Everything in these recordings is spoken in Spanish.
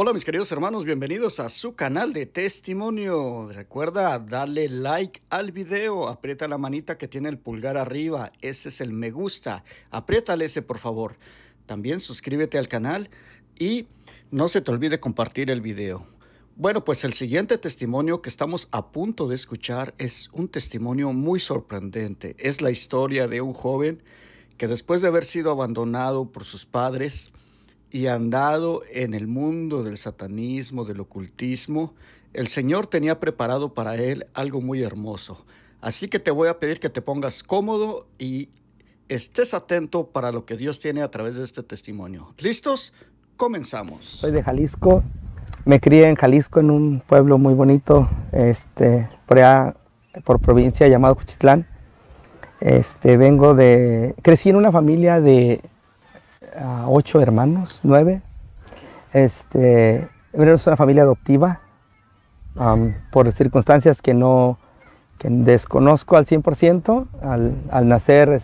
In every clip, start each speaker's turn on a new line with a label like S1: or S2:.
S1: Hola mis queridos hermanos, bienvenidos a su canal de testimonio. Recuerda darle like al video, aprieta la manita que tiene el pulgar arriba, ese es el me gusta, apriétale ese por favor. También suscríbete al canal y no se te olvide compartir el video. Bueno, pues el siguiente testimonio que estamos a punto de escuchar es un testimonio muy sorprendente. Es la historia de un joven que después de haber sido abandonado por sus padres y andado en el mundo del satanismo, del ocultismo, el Señor tenía preparado para él algo muy hermoso. Así que te voy a pedir que te pongas cómodo y estés atento para lo que Dios tiene a través de este testimonio. ¿Listos? Comenzamos.
S2: Soy de Jalisco, me crié en Jalisco en un pueblo muy bonito, por allá, por provincia llamado Juchitlán. Crecí en una familia de 8 hermanos, 9. Es una familia adoptiva, por circunstancias que desconozco al 100%. Al nacer,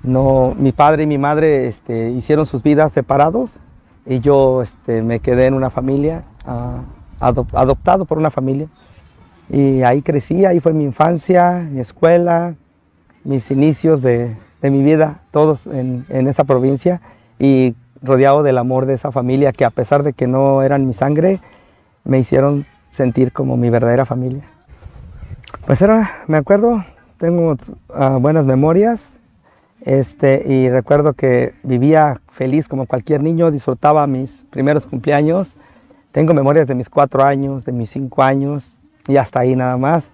S2: mi padre y mi madre hicieron sus vidas separados y yo me quedé en una familia, adoptado por una familia. Y ahí crecí, ahí fue mi infancia, mi escuela, mis inicios de mi vida, todos en esa provincia, y rodeado del amor de esa familia que, a pesar de que no eran mi sangre, me hicieron sentir como mi verdadera familia. Pues me acuerdo, tengo buenas memorias, y recuerdo que vivía feliz como cualquier niño, disfrutaba mis primeros cumpleaños. Tengo memorias de mis 4 años, de mis 5 años, y hasta ahí nada más.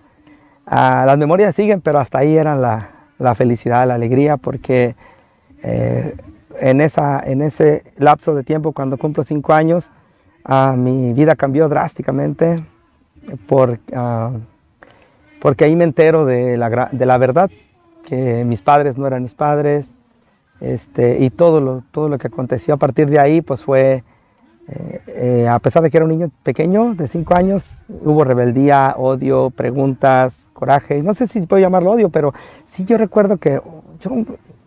S2: Las memorias siguen, pero hasta ahí eran la felicidad, la alegría, porque en ese lapso de tiempo, cuando cumplo 5 años, mi vida cambió drásticamente, porque ahí me entero de la verdad, que mis padres no eran mis padres, y todo lo que aconteció a partir de ahí, pues fue, a pesar de que era un niño pequeño, de 5 años, hubo rebeldía, odio, preguntas, coraje. No sé si puedo llamarlo odio, pero sí, yo recuerdo que yo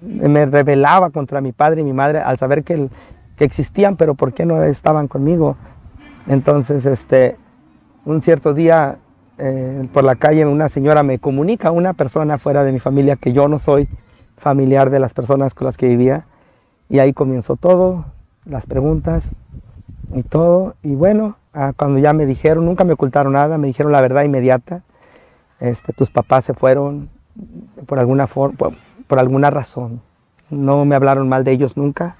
S2: me rebelaba contra mi padre y mi madre al saber que existían, pero por qué no estaban conmigo. Entonces, un cierto día, por la calle, una señora me comunica, una persona fuera de mi familia, que yo no soy familiar de las personas con las que vivía, y ahí comenzó todo, las preguntas y todo. Y bueno, cuando ya me dijeron, nunca me ocultaron nada, me dijeron la verdad inmediata. Tus papás se fueron por alguna razón. No me hablaron mal de ellos nunca.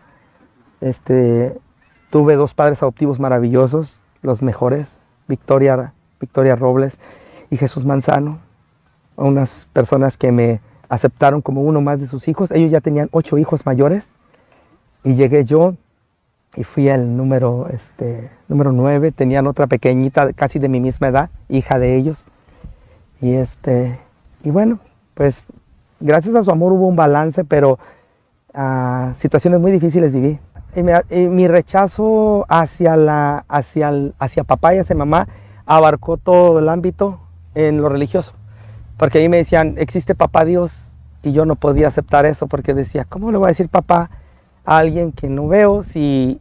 S2: Tuve 2 padres adoptivos maravillosos, los mejores, Victoria Robles y Jesús Manzano, unas personas que me aceptaron como uno más de sus hijos. Ellos ya tenían 8 hijos mayores y llegué yo y fui el número 9. Tenían otra pequeñita casi de mi misma edad, hija de ellos. Y bueno, pues gracias a su amor hubo un balance, pero situaciones muy difíciles viví. Y mi rechazo hacia papá y hacia mamá abarcó todo el ámbito en lo religioso, porque ahí me decían, existe papá Dios, y yo no podía aceptar eso, porque decía, ¿cómo le voy a decir papá a alguien que no veo si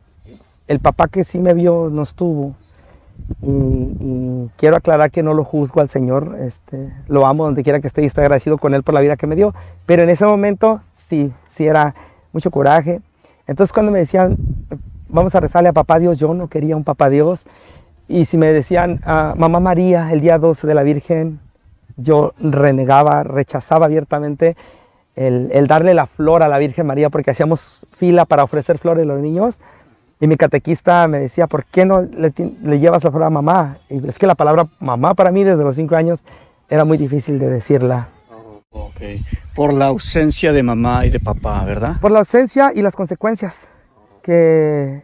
S2: el papá que sí me vio no estuvo? Y quiero aclarar que no lo juzgo al Señor, lo amo donde quiera que esté y estoy agradecido con Él por la vida que me dio, pero en ese momento sí era mucho coraje. Entonces, cuando me decían, vamos a rezarle a papá Dios, yo no quería un papá Dios. Y si me decían, mamá María, el día 12 de la Virgen, yo renegaba, rechazaba abiertamente el darle la flor a la Virgen María, porque hacíamos fila para ofrecer flores a los niños. Y mi catequista me decía, ¿por qué no le llevas la flor a mamá? Y es que la palabra mamá para mí desde los 5 años era muy difícil de decirla.
S1: Okay. Por la ausencia de mamá y de papá, ¿verdad?
S2: Por la ausencia y las consecuencias que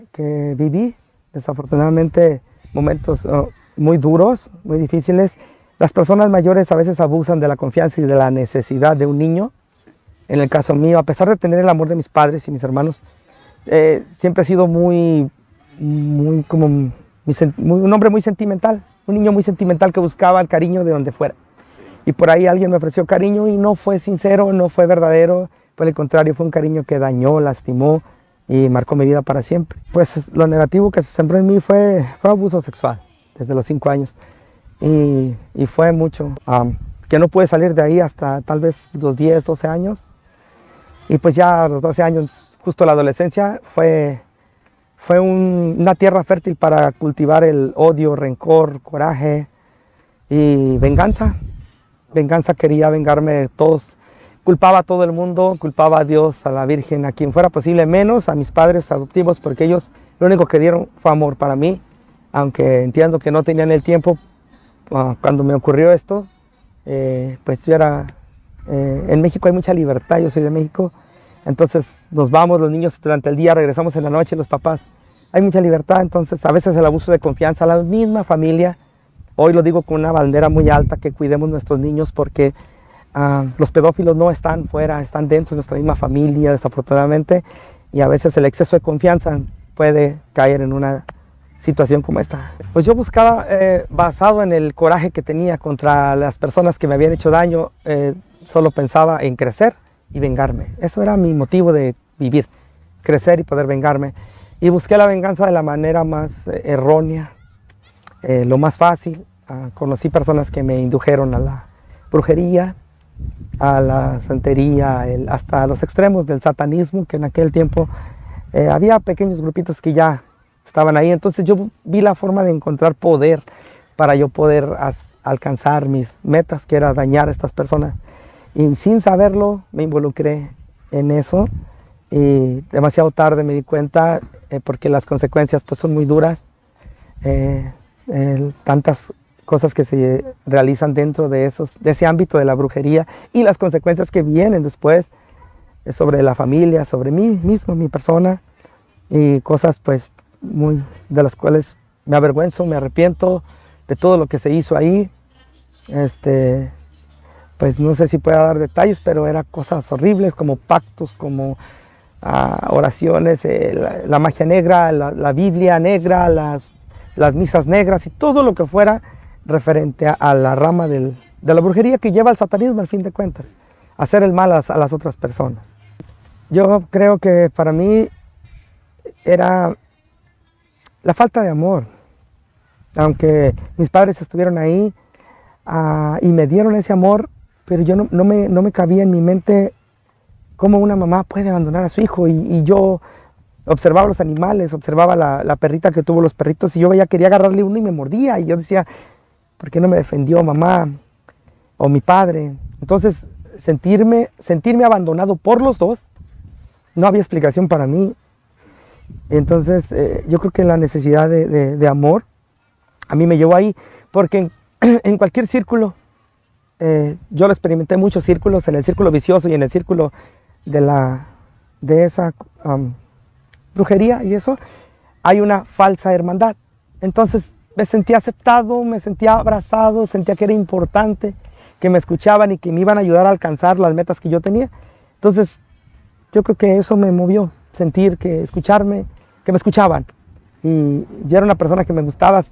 S2: viví. Desafortunadamente, momentos muy duros, muy difíciles. Las personas mayores a veces abusan de la confianza y de la necesidad de un niño. En el caso mío, a pesar de tener el amor de mis padres y mis hermanos, siempre he sido un hombre muy sentimental, un niño muy sentimental que buscaba el cariño de donde fuera. Y por ahí alguien me ofreció cariño y no fue sincero, no fue verdadero, por el contrario, fue un cariño que dañó, lastimó, y marcó mi vida para siempre. Pues lo negativo que se sembró en mí fue abuso sexual desde los 5 años y fue mucho, que no pude salir de ahí hasta tal vez los 10, 12 años y pues ya a los 12 años, justo la adolescencia, fue una tierra fértil para cultivar el odio, rencor, coraje y venganza. Venganza, quería vengarme de todos. Culpaba a todo el mundo, culpaba a Dios, a la Virgen, a quien fuera posible, menos a mis padres adoptivos, porque ellos lo único que dieron fue amor para mí, aunque entiendo que no tenían el tiempo cuando me ocurrió esto. Pues yo era, en México hay mucha libertad, yo soy de México, entonces nos vamos los niños durante el día, regresamos en la noche los papás. Hay mucha libertad, entonces a veces el abuso de confianza, la misma familia, hoy lo digo con una bandera muy alta, que cuidemos nuestros niños porque los pedófilos no están fuera, están dentro de nuestra misma familia, desafortunadamente, y a veces el exceso de confianza puede caer en una situación como esta. Pues yo buscaba, basado en el coraje que tenía contra las personas que me habían hecho daño, solo pensaba en crecer y vengarme. Eso era mi motivo de vivir, crecer y poder vengarme. Y busqué la venganza de la manera más errónea, lo más fácil. Conocí personas que me indujeron a la brujería, a la santería, hasta los extremos del satanismo, que en aquel tiempo había pequeños grupitos que ya estaban ahí. Entonces yo vi la forma de encontrar poder para yo poder alcanzar mis metas, que era dañar a estas personas. Y sin saberlo me involucré en eso y demasiado tarde me di cuenta, porque las consecuencias pues son muy duras. Tantas cosas que se realizan dentro de ese ámbito de la brujería y las consecuencias que vienen después sobre la familia, sobre mí mismo, mi persona, y cosas pues de las cuales me avergüenzo, me arrepiento de todo lo que se hizo ahí. Pues no sé si pueda dar detalles, pero eran cosas horribles como pactos, como oraciones, la magia negra, la Biblia negra, las misas negras y todo lo que fuera referente a la rama de la brujería que lleva al satanismo, al fin de cuentas, hacer el mal a las otras personas. Yo creo que para mí era la falta de amor, aunque mis padres estuvieron ahí y me dieron ese amor, pero yo no me cabía en mi mente cómo una mamá puede abandonar a su hijo, y yo observaba los animales, observaba la perrita que tuvo los perritos, y yo quería agarrarle uno y me mordía, y yo decía, ¿por qué no me defendió mamá o mi padre? Entonces sentirme abandonado por los dos, no había explicación para mí. Entonces yo creo que la necesidad de amor a mí me llevó ahí, porque en cualquier círculo, yo lo experimenté, muchos círculos, en el círculo vicioso y en el círculo de esa brujería y eso, hay una falsa hermandad. Entonces me sentía aceptado, me sentía abrazado, sentía que era importante, que me escuchaban y que me iban a ayudar a alcanzar las metas que yo tenía. Entonces yo creo que eso me movió, sentir que me escuchaban. Y yo era una persona que me gustaba,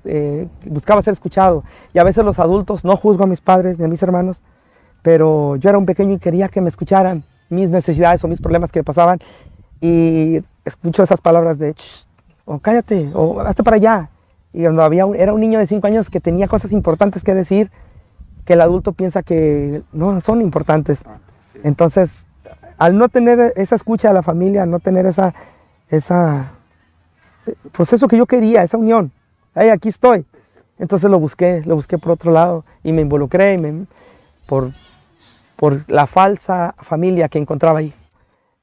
S2: buscaba ser escuchado. Y a veces los adultos, no juzgo a mis padres ni a mis hermanos, pero yo era un pequeño y quería que me escucharan mis necesidades o mis problemas que me pasaban. Y escucho esas palabras de, o cállate, o hazte para allá. Y cuando era un niño de 5 años que tenía cosas importantes que decir, que el adulto piensa que no son importantes. Entonces, al no tener esa escucha de la familia, al no tener pues eso que yo quería, esa unión, hey, aquí estoy. Entonces lo busqué por otro lado y me involucré por la falsa familia que encontraba ahí.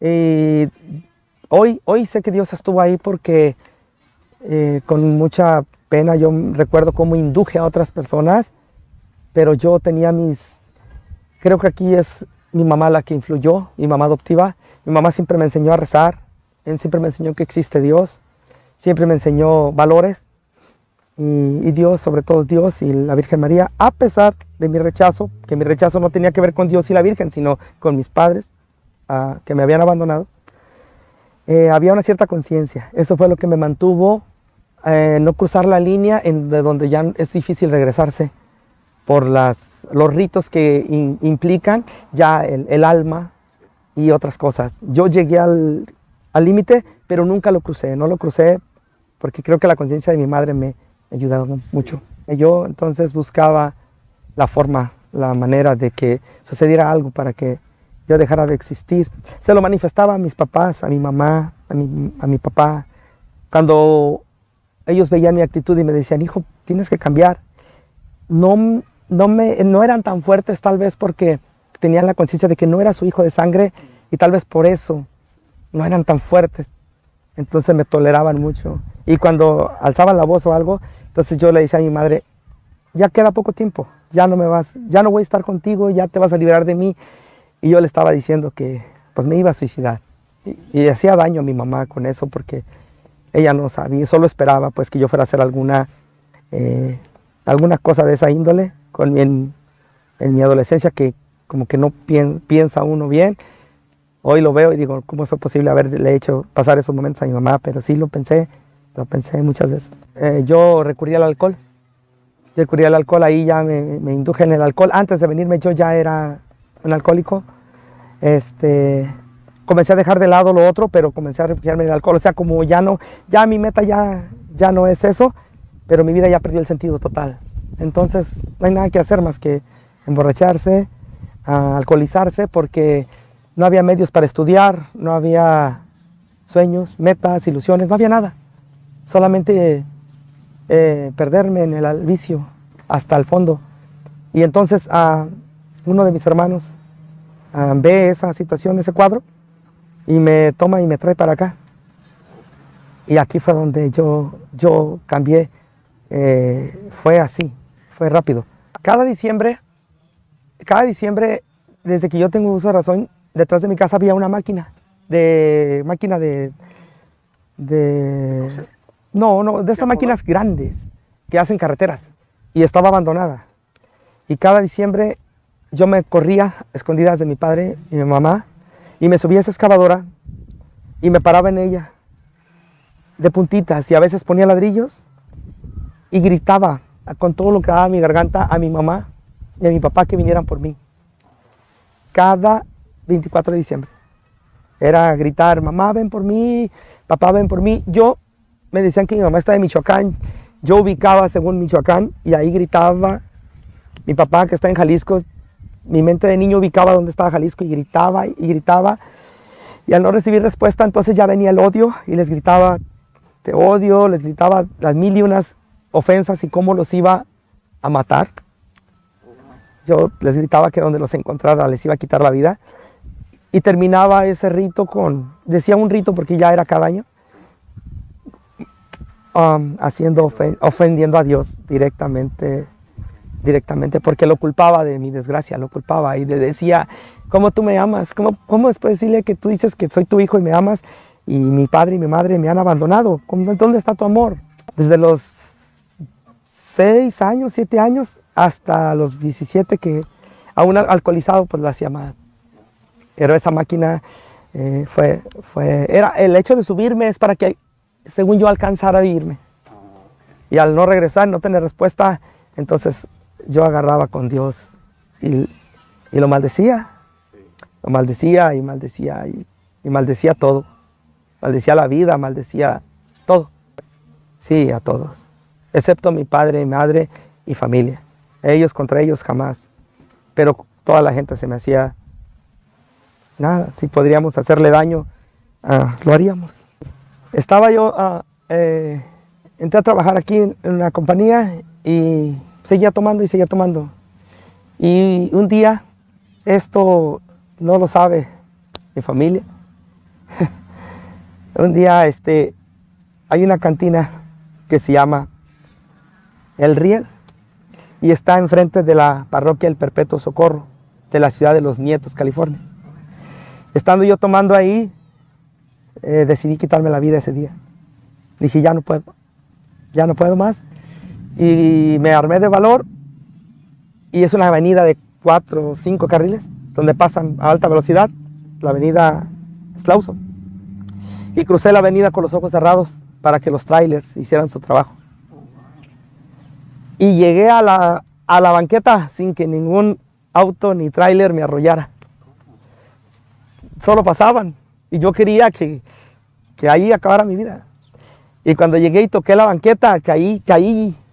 S2: Y hoy sé que Dios estuvo ahí porque con mucha pena yo recuerdo cómo induje a otras personas, pero yo tenía creo que aquí es mi mamá la que influyó, mi mamá adoptiva. Mi mamá siempre me enseñó a rezar, siempre me enseñó que existe Dios, siempre me enseñó valores, y Dios, sobre todo Dios y la Virgen María, a pesar de mi rechazo, que mi rechazo no tenía que ver con Dios y la Virgen, sino con mis padres, que me habían abandonado. Había una cierta conciencia. Eso fue lo que me mantuvo no cruzar la línea de donde ya es difícil regresarse por los ritos que implican ya el alma y otras cosas. Yo llegué al límite pero nunca lo crucé, no lo crucé porque creo que la conciencia de mi madre me ayudaba mucho. Yo entonces buscaba la forma, la manera de que sucediera algo para que yo dejara de existir. Se lo manifestaba a mis papás, a mi mamá, a mi papá. Cuando ellos veían mi actitud y me decían, hijo, tienes que cambiar. No eran tan fuertes tal vez porque tenían la conciencia de que no era su hijo de sangre y tal vez por eso no eran tan fuertes. Entonces me toleraban mucho. Y cuando alzaban la voz o algo, entonces yo le decía a mi madre, ya queda poco tiempo, ya no voy a estar contigo, ya te vas a liberar de mí. Y yo le estaba diciendo que pues me iba a suicidar. Y hacía daño a mi mamá con eso porque ella no sabía, solo esperaba pues que yo fuera a hacer alguna cosa de esa índole en mi adolescencia, que como que no piensa uno bien. Hoy lo veo y digo, ¿cómo fue posible haberle hecho pasar esos momentos a mi mamá? Pero sí lo pensé muchas veces. Yo recurrí al alcohol. Ahí ya me induje en el alcohol. Antes de venirme yo ya era un alcohólico. Comencé a dejar de lado lo otro, pero comencé a refugiarme en el alcohol. O sea, como ya mi meta ya no es eso, pero mi vida ya perdió el sentido total. Entonces no hay nada que hacer más que emborracharse, alcoholizarse, porque no había medios para estudiar, no había sueños, metas, ilusiones, no había nada. Solamente perderme en el vicio hasta el fondo. Y entonces uno de mis hermanos ve esa situación, ese cuadro, y me toma y me trae para acá. Y aquí fue donde yo cambié. Fue así, fue rápido. Cada diciembre, desde que yo tengo uso de razón, detrás de mi casa había una máquina de esas máquinas grandes que hacen carreteras, y estaba abandonada. Y cada diciembre yo me corría escondidas de mi padre y mi mamá y me subía a esa excavadora y me paraba en ella de puntitas, y a veces ponía ladrillos y gritaba con todo lo que daba mi garganta a mi mamá y a mi papá que vinieran por mí. Cada 24 de diciembre era gritar, mamá ven por mí, papá ven por mí. Me decían que mi mamá está de Michoacán, yo ubicaba según Michoacán y ahí gritaba. Mi papá, que está en Jalisco, mi mente de niño ubicaba dónde estaba Jalisco y gritaba y gritaba. Y al no recibir respuesta, entonces ya venía el odio y les gritaba, te odio, les gritaba las mil y unas ofensas y cómo los iba a matar. Yo les gritaba que donde los encontrara les iba a quitar la vida. Y terminaba ese rito decía un rito porque ya era cada año, ofendiendo a Dios directamente, porque lo culpaba de mi desgracia, lo culpaba y le decía, ¿cómo tú me amas? ¿Cómo es posible que tú dices que soy tu hijo y me amas y mi padre y mi madre me han abandonado? ¿Dónde está tu amor? Desde los 6 años, 7 años, hasta los 17, que aún alcoholizado, pues lo hacía mal. Pero esa máquina era el hecho de subirme es para que, según yo, alcanzara a irme. Y al no regresar, no tener respuesta, entonces yo agarraba con Dios y lo maldecía. Lo maldecía y maldecía y maldecía todo. Maldecía la vida, maldecía todo. Sí, a todos. Excepto mi padre, mi madre y familia. Ellos contra ellos jamás. Pero toda la gente se me hacía nada. Si podríamos hacerle daño, lo haríamos. Estaba yo, entré a trabajar aquí en una compañía y seguía tomando y seguía tomando. Y un día, esto no lo sabe mi familia. Un día hay una cantina que se llama El Riel y está enfrente de la parroquia del Perpetuo Socorro de la ciudad de Los Nietos, California. Estando yo tomando ahí, decidí quitarme la vida ese día. Dije, ya no puedo más. Y me armé de valor, y es una avenida de 4 o 5 carriles donde pasan a alta velocidad, la avenida Slauson. Y crucé la avenida con los ojos cerrados para que los trailers hicieran su trabajo. Y llegué a la banqueta sin que ningún auto ni trailer me arrollara. Solo pasaban y yo quería que que ahí acabara mi vida. Y cuando llegué y toqué la banqueta, caí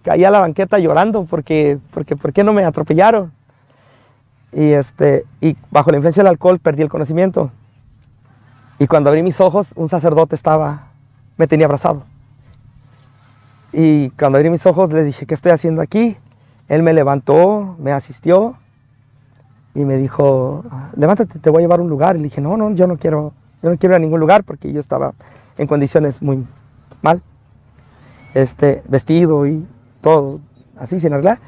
S2: a la banqueta llorando porque ¿por qué no me atropellaron? Y bajo la influencia del alcohol perdí el conocimiento. Y cuando abrí mis ojos, un sacerdote me tenía abrazado. Y cuando abrí mis ojos le dije, ¿qué estoy haciendo aquí? Él me levantó, me asistió y me dijo, levántate, te voy a llevar a un lugar. Y le dije, no, yo no quiero ir a ningún lugar porque yo estaba en condiciones muy mal. Vestido y todo, así sin arreglar.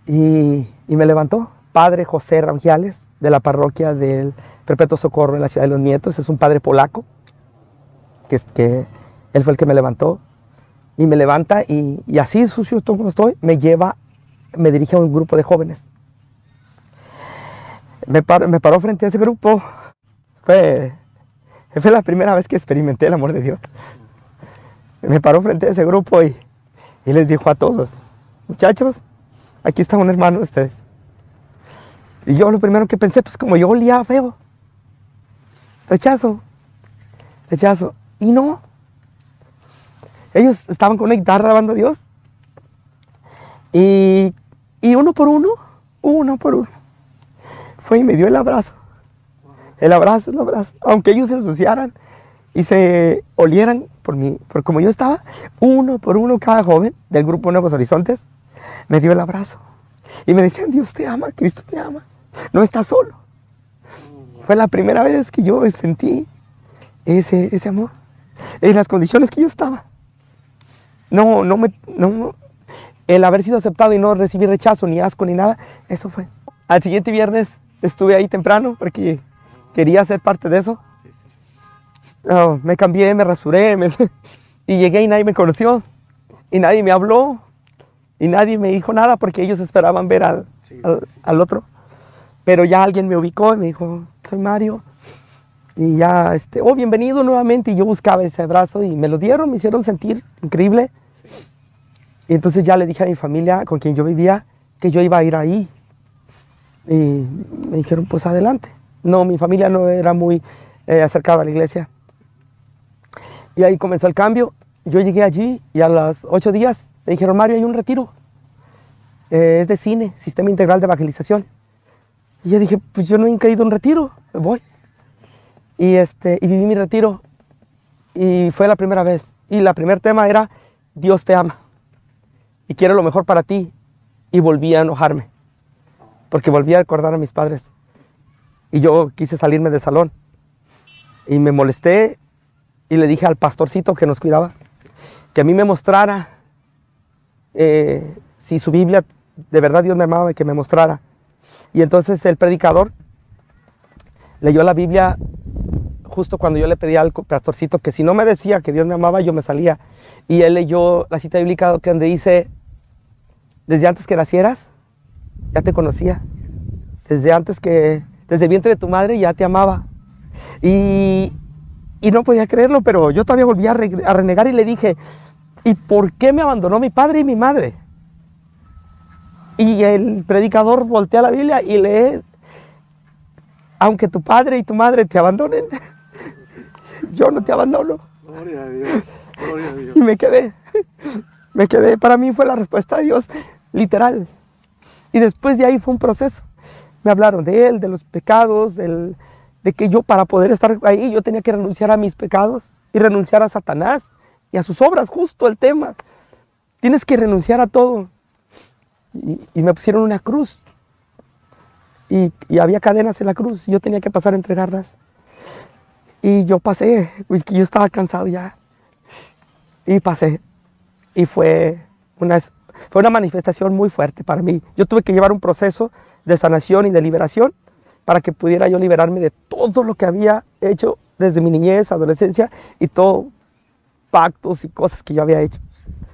S2: Y me levantó. Padre José Rangiales, de la parroquia del Perpetuo Socorro en la Ciudad de los Nietos. Es un padre polaco, que él fue el que me levantó. Y me levanta y así sucio como estoy, me dirige a un grupo de jóvenes. Me paró frente a ese grupo. Fue la primera vez que experimenté el amor de Dios. Me paró frente a ese grupo y les dijo a todos, muchachos, aquí está un hermano de ustedes. Y yo lo primero que pensé, pues como yo olía feo, rechazo. Y no, ellos estaban con una guitarra alabando a Dios. Y uno por uno, fue y me dio el abrazo. El abrazo. Aunque ellos se ensuciaran y se olieran por como yo estaba, uno por uno, cada joven del grupo Nuevos Horizontes me dio el abrazo. Y me decían, Dios te ama, Cristo te ama, no estás solo. Fue la primera vez que yo sentí ese amor, en las condiciones que yo estaba. El haber sido aceptado y no recibir rechazo, ni asco, ni nada, eso fue. Al siguiente viernes estuve ahí temprano porque quería ser parte de eso. Me cambié, me rasuré, y llegué y nadie me conoció, y nadie me habló, y nadie me dijo nada porque ellos esperaban ver al otro. Pero ya alguien me ubicó y me dijo, soy Mario, y ya, bienvenido nuevamente, y yo buscaba ese abrazo y me lo dieron, me hicieron sentir increíble. Y entonces ya le dije a mi familia con quien yo vivía que yo iba a ir ahí. Y me dijeron, pues adelante. No, mi familia no era muy acercada a la iglesia. Y ahí comenzó el cambio. Yo llegué allí y a los 8 días me dijeron, Mario, hay un retiro. Es de cine, Sistema Integral de Evangelización. Y yo dije, pues yo no he caído en retiro, voy. Y viví mi retiro. Y fue la primera vez. Y el primer tema era, Dios te ama. Y quiere lo mejor para ti. Y volví a enojarme. Porque volví a recordar a mis padres. Y yo quise salirme del salón. Y me molesté. Y le dije al pastorcito que nos cuidaba, que a mí me mostrara si su Biblia, de verdad Dios me amaba, y que me mostrara. Y entonces el predicador leyó la Biblia justo cuando yo le pedí al pastorcito que si no me decía que Dios me amaba, yo me salía. Y él leyó la cita bíblica donde dice, desde antes que nacieras, ya te conocía. Desde el vientre de tu madre ya te amaba. Y no podía creerlo, pero yo todavía volví a renegar y le dije, ¿y por qué me abandonó mi padre y mi madre? Y el predicador voltea la Biblia y lee, aunque tu padre y tu madre te abandonen, yo no te abandono.
S1: Gloria a Dios, gloria a Dios.
S2: Y me quedé, para mí fue la respuesta de Dios, literal. Y después de ahí fue un proceso. Me hablaron de él, de los pecados, de que yo para poder estar ahí, yo tenía que renunciar a mis pecados y renunciar a Satanás y a sus obras, justo el tema. Tienes que renunciar a todo. Y me pusieron una cruz. Y había cadenas en la cruz. Y yo tenía que pasar a entregarlas. Y yo pasé, yo estaba cansado ya. Y pasé. Y fue una manifestación muy fuerte para mí. Yo tuve que llevar un proceso de sanación y de liberación para que pudiera yo liberarme de todo lo que había hecho desde mi niñez, adolescencia y todo, pactos y cosas que yo había hecho.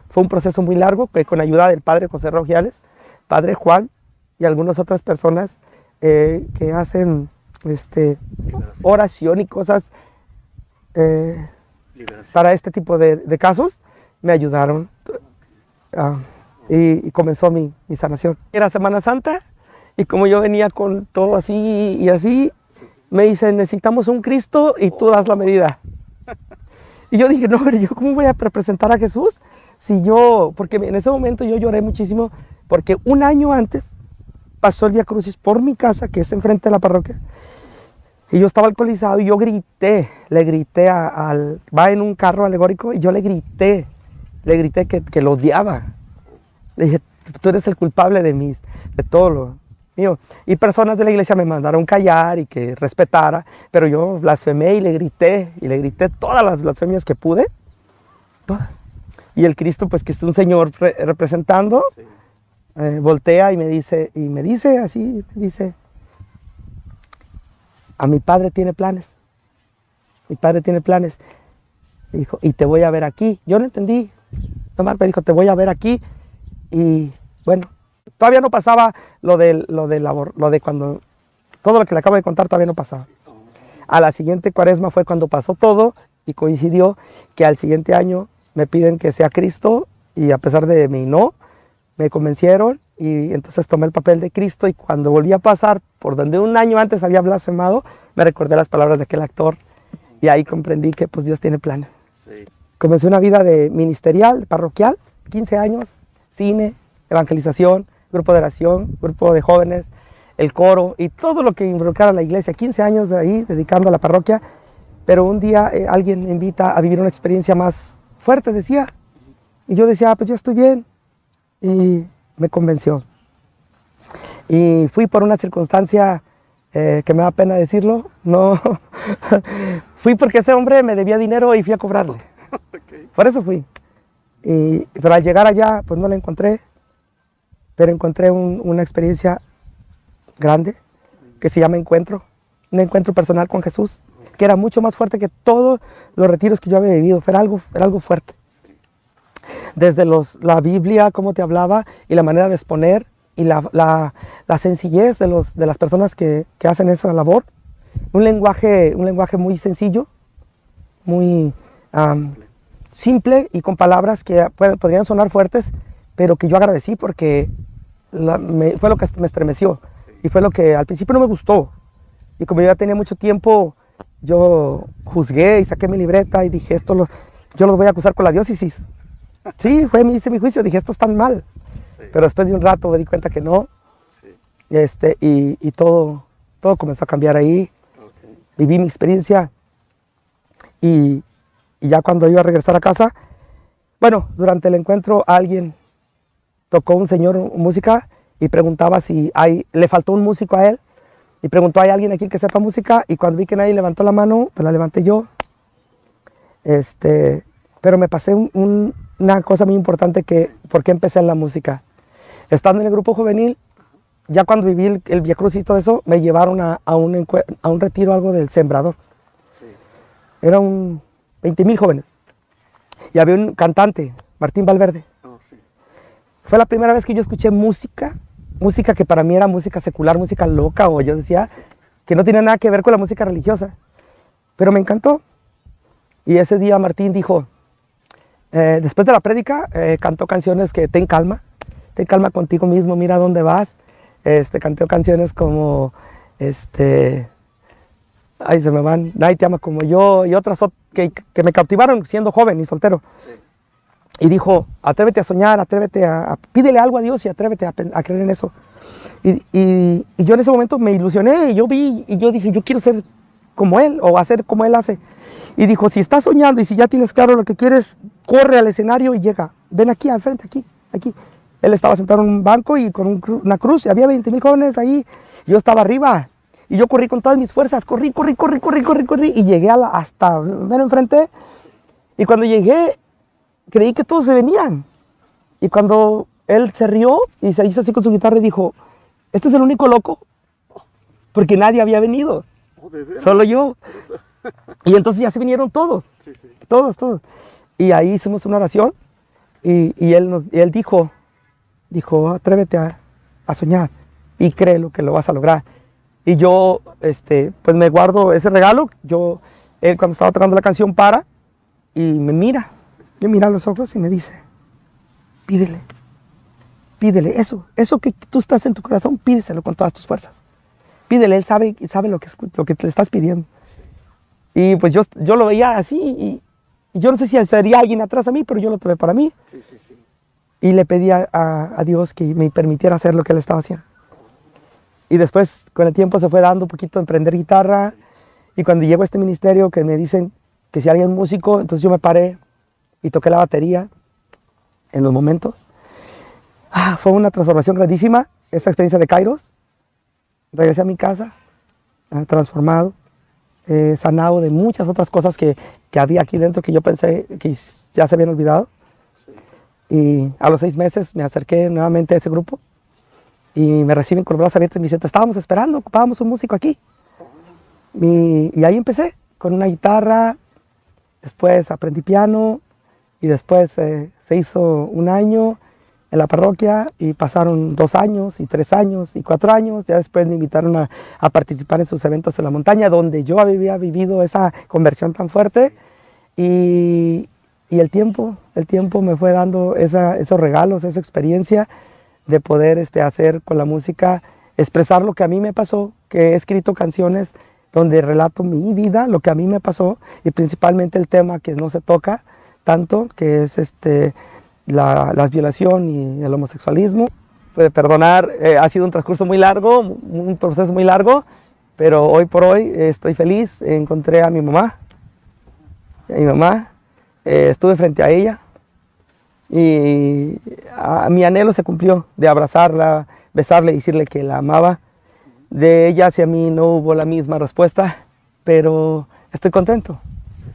S2: Fue un proceso muy largo que con ayuda del padre José Rangiales, padre Juan y algunas otras personas que hacen oración y cosas para este tipo de casos, me ayudaron y comenzó mi sanación. Era Semana Santa y como yo venía con todo así y así, me dicen, necesitamos un Cristo y tú das la medida. Y yo dije, no, pero yo cómo voy a representar a Jesús si yo, porque en ese momento yo lloré muchísimo, porque un año antes pasó el Vía Crucis por mi casa, que es enfrente de la parroquia, y yo estaba alcoholizado y yo grité, le grité va en un carro alegórico y yo le grité que lo odiaba. Le dije, tú eres el culpable de todo lo mío. Y personas de la iglesia me mandaron callar y que respetara, pero yo blasfemé y le grité todas las blasfemias que pude, todas. Y el Cristo, pues que es un señor representando, sí. Voltea y me dice así, a mi padre tiene planes, dijo, y te voy a ver aquí. Yo no entendí, nomás me dijo, te voy a ver aquí, y bueno, todavía no pasaba lo de cuando, todo lo que le acabo de contar todavía no pasaba. A la siguiente cuaresma fue cuando pasó todo, y coincidió que al siguiente año me piden que sea Cristo, y a pesar de mí no, me convencieron, y entonces tomé el papel de Cristo, y cuando volví a pasar por donde un año antes había blasfemado, me recordé las palabras de aquel actor, y ahí comprendí que pues Dios tiene planes. Sí. Comencé una vida de ministerial, parroquial, 15 años, cine, evangelización, grupo de oración, grupo de jóvenes, el coro, y todo lo que involucrara la iglesia, 15 años de ahí, dedicando a la parroquia, pero un día alguien me invita a vivir una experiencia más fuerte, decía, y yo decía, pues yo estoy bien, y me convenció. Y fui por una circunstancia que me da pena decirlo, no, fui porque ese hombre me debía dinero y fui a cobrarle, okay. Por eso fui. Pero al llegar allá, pues no la encontré, pero encontré una experiencia grande que se llama encuentro, un encuentro personal con Jesús, que era mucho más fuerte que todos los retiros que yo había vivido, era algo fuerte. Desde la Biblia, cómo te hablaba, y la manera de exponer, y la sencillez de las personas que hacen esa labor. Un lenguaje muy sencillo, muy simple, y con palabras que podrían sonar fuertes, pero que yo agradecí porque fue lo que me estremeció. Y fue lo que al principio no me gustó. Y como yo ya tenía mucho tiempo, yo juzgué y saqué mi libreta y dije, yo los voy a acusar con la diócesis. Sí, hice mi juicio, dije, esto está mal. Sí. Pero después de un rato me di cuenta que no. Sí. Y todo comenzó a cambiar ahí. Okay. Viví mi experiencia. Y ya cuando iba a regresar a casa, bueno, durante el encuentro alguien tocó un señor música y preguntaba si le faltó un músico a él. Y preguntó, ¿hay alguien aquí que sepa música? Y cuando vi que nadie levantó la mano, pues la levanté yo. Pero me pasé una cosa muy importante ¿por qué empecé en la música? Estando en el grupo juvenil, ya cuando viví el Vía Crucis y todo eso, me llevaron a un retiro, algo del Sembrador. Sí. Eran 20,000 jóvenes. Y había un cantante, Martín Valverde. Oh, sí. Fue la primera vez que yo escuché música que para mí era música secular, música loca, o yo decía que no tenía nada que ver con la música religiosa. Pero me encantó. Y ese día Martín dijo, después de la prédica, cantó canciones que ten calma contigo mismo, mira dónde vas. Cantó canciones como, ay, se me van, Nadie te ama como yo, y otras que me cautivaron siendo joven y soltero. Sí. Y dijo, atrévete a soñar, pídele algo a Dios y atrévete a creer en eso. Y yo en ese momento me ilusioné, y yo dije, yo quiero ser como él, o hacer como él hace. Y dijo, si estás soñando y si ya tienes claro lo que quieres, corre al escenario y llega. Ven aquí, al frente, aquí. Él estaba sentado en un banco y con una cruz, y había 20,000 jóvenes ahí. Yo estaba arriba, y yo corrí con todas mis fuerzas, corrí, y llegué hasta ver enfrente. Y cuando llegué, creí que todos se venían. Y cuando él se rió y se hizo así con su guitarra y dijo, este es el único loco, porque nadie había venido, solo yo. Y entonces ya se vinieron todos, sí. todos. Y ahí hicimos una oración, y él dijo, atrévete a soñar y créelo que lo vas a lograr. Y yo, pues me guardo ese regalo. Él cuando estaba tocando la canción para y me mira. Yo miro a los ojos y me dice, pídele, eso que tú estás en tu corazón, pídeselo con todas tus fuerzas. Pídele, él sabe lo que le estás pidiendo. Sí. Y pues yo lo veía así, Y yo no sé si sería alguien atrás de mí, pero yo lo tomé para mí.
S1: Sí, sí, sí.
S2: Y le pedí a Dios que me permitiera hacer lo que Él estaba haciendo. Y después, con el tiempo, se fue dando un poquito a aprender guitarra. Y cuando llego a este ministerio, que me dicen que si alguien es músico, entonces yo me paré y toqué la batería en los momentos. Fue una transformación grandísima, esa experiencia de Kairos. Regresé a mi casa, transformado, sanado de muchas otras cosas que había aquí dentro que yo pensé que ya se habían olvidado. Sí. Y a los 6 meses me acerqué nuevamente a ese grupo y me reciben con los brazos abiertos y me dicen, te estábamos esperando, ocupábamos un músico aquí. Y ahí empecé con una guitarra, después aprendí piano y después se hizo 1 año en la parroquia y pasaron 2 años y 3 años y 4 años. Ya después me invitaron a participar en sus eventos en la montaña donde yo había vivido esa conversión tan fuerte y el tiempo me fue dando esos regalos, esa experiencia de poder hacer con la música, expresar lo que a mí me pasó, que he escrito canciones donde relato mi vida, lo que a mí me pasó y principalmente el tema que no se toca tanto, que es la violación y el homosexualismo. Puede perdonar, ha sido un transcurso muy largo, un proceso muy largo, pero hoy por hoy estoy feliz. Encontré a mi mamá, estuve frente a ella y mi anhelo se cumplió de abrazarla, besarle y decirle que la amaba. De ella hacia mí no hubo la misma respuesta, pero estoy contento.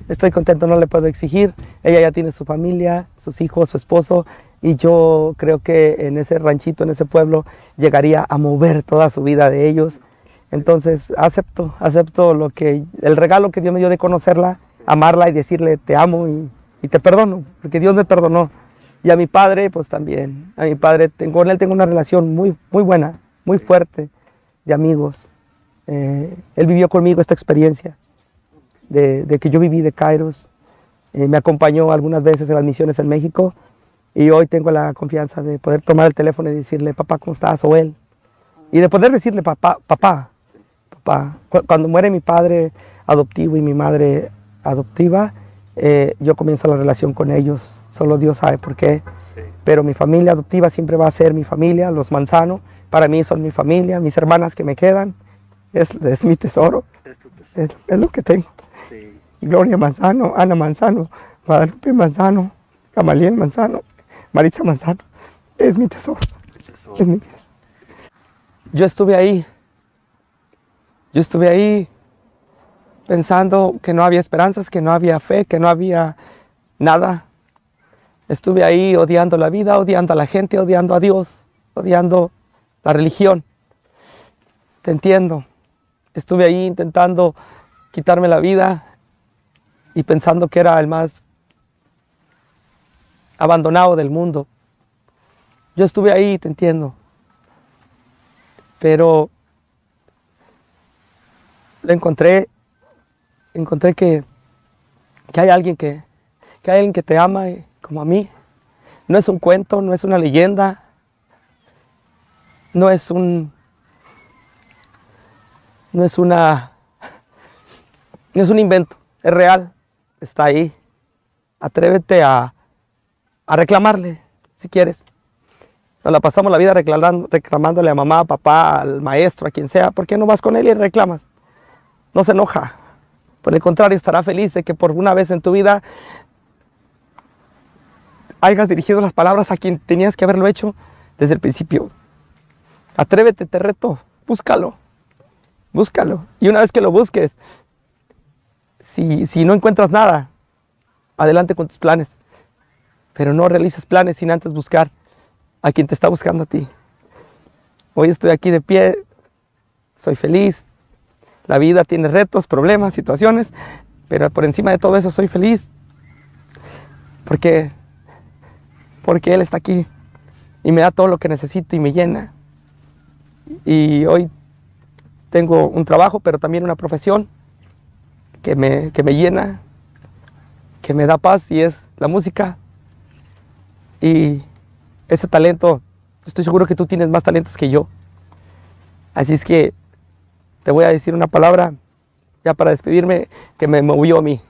S2: Estoy contento, no le puedo exigir. Ella ya tiene su familia, sus hijos, su esposo, y yo creo que en ese ranchito, en ese pueblo, llegaría a mover toda su vida de ellos. Entonces acepto el regalo que Dios me dio de conocerla, amarla y decirle te amo y te perdono, porque Dios me perdonó. Y a mi padre, pues también. A mi padre, con él tengo una relación muy, muy buena, muy fuerte, de amigos. Él vivió conmigo esta experiencia de que yo viví de Kairos. Me acompañó algunas veces en las misiones en México y hoy tengo la confianza de poder tomar el teléfono y decirle, papá, ¿cómo estás? O él. Y de poder decirle, papá. Cuando muere mi padre adoptivo y mi madre adoptiva, yo comienzo la relación con ellos. Solo Dios sabe por qué. Sí. Pero mi familia adoptiva siempre va a ser mi familia, los Manzano. Para mí son mi familia, mis hermanas que me quedan. Es mi tesoro. Es tu tesoro. Es lo que tengo. Sí. Gloria Manzano, Ana Manzano, Guadalupe Manzano, Gamaliel Manzano, Maritza Manzano. Es mi tesoro. Es mi vida. Yo estuve ahí pensando que no había esperanzas, que no había fe, que no había nada. Estuve ahí odiando la vida, odiando a la gente, odiando a Dios, odiando la religión. Te entiendo. Estuve ahí intentando quitarme la vida y pensando que era el más abandonado del mundo. Yo estuve ahí, te entiendo. Pero lo encontré que hay alguien que te ama como a mí. No es un cuento, no es una leyenda, no es un invento, es real, está ahí. Atrévete a reclamarle si quieres. Nos la pasamos la vida reclamándole a mamá, a papá, al maestro, a quien sea. ¿Por qué no vas con él y reclamas? No se enoja. Por el contrario, estará feliz de que por una vez en tu vida hayas dirigido las palabras a quien tenías que haberlo hecho desde el principio. Atrévete, te reto, búscalo. Y una vez que lo busques, si no encuentras nada, adelante con tus planes. Pero no realices planes sin antes buscar a quien te está buscando a ti. Hoy estoy aquí de pie, soy feliz. La vida tiene retos, problemas, situaciones, pero por encima de todo eso soy feliz. Porque Él está aquí y me da todo lo que necesito y me llena. Y hoy tengo un trabajo, pero también una profesión que me llena, que me da paz, y es la música. Y ese talento, estoy seguro que tú tienes más talentos que yo. Así es que te voy a decir una palabra ya para despedirme que me movió a mí.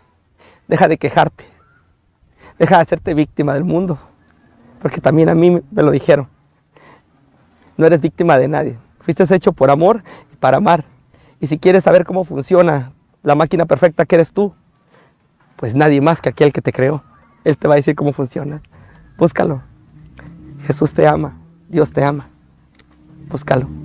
S2: Deja de quejarte, Deja de hacerte víctima del mundo, porque también a mí me lo dijeron. No eres víctima de nadie. Fuiste hecho por amor y para amar. Y si quieres saber cómo funciona la máquina perfecta que eres tú, pues nadie más que aquel que te creó. Él te va a decir cómo funciona. Búscalo. Jesús te ama. Dios te ama. Búscalo.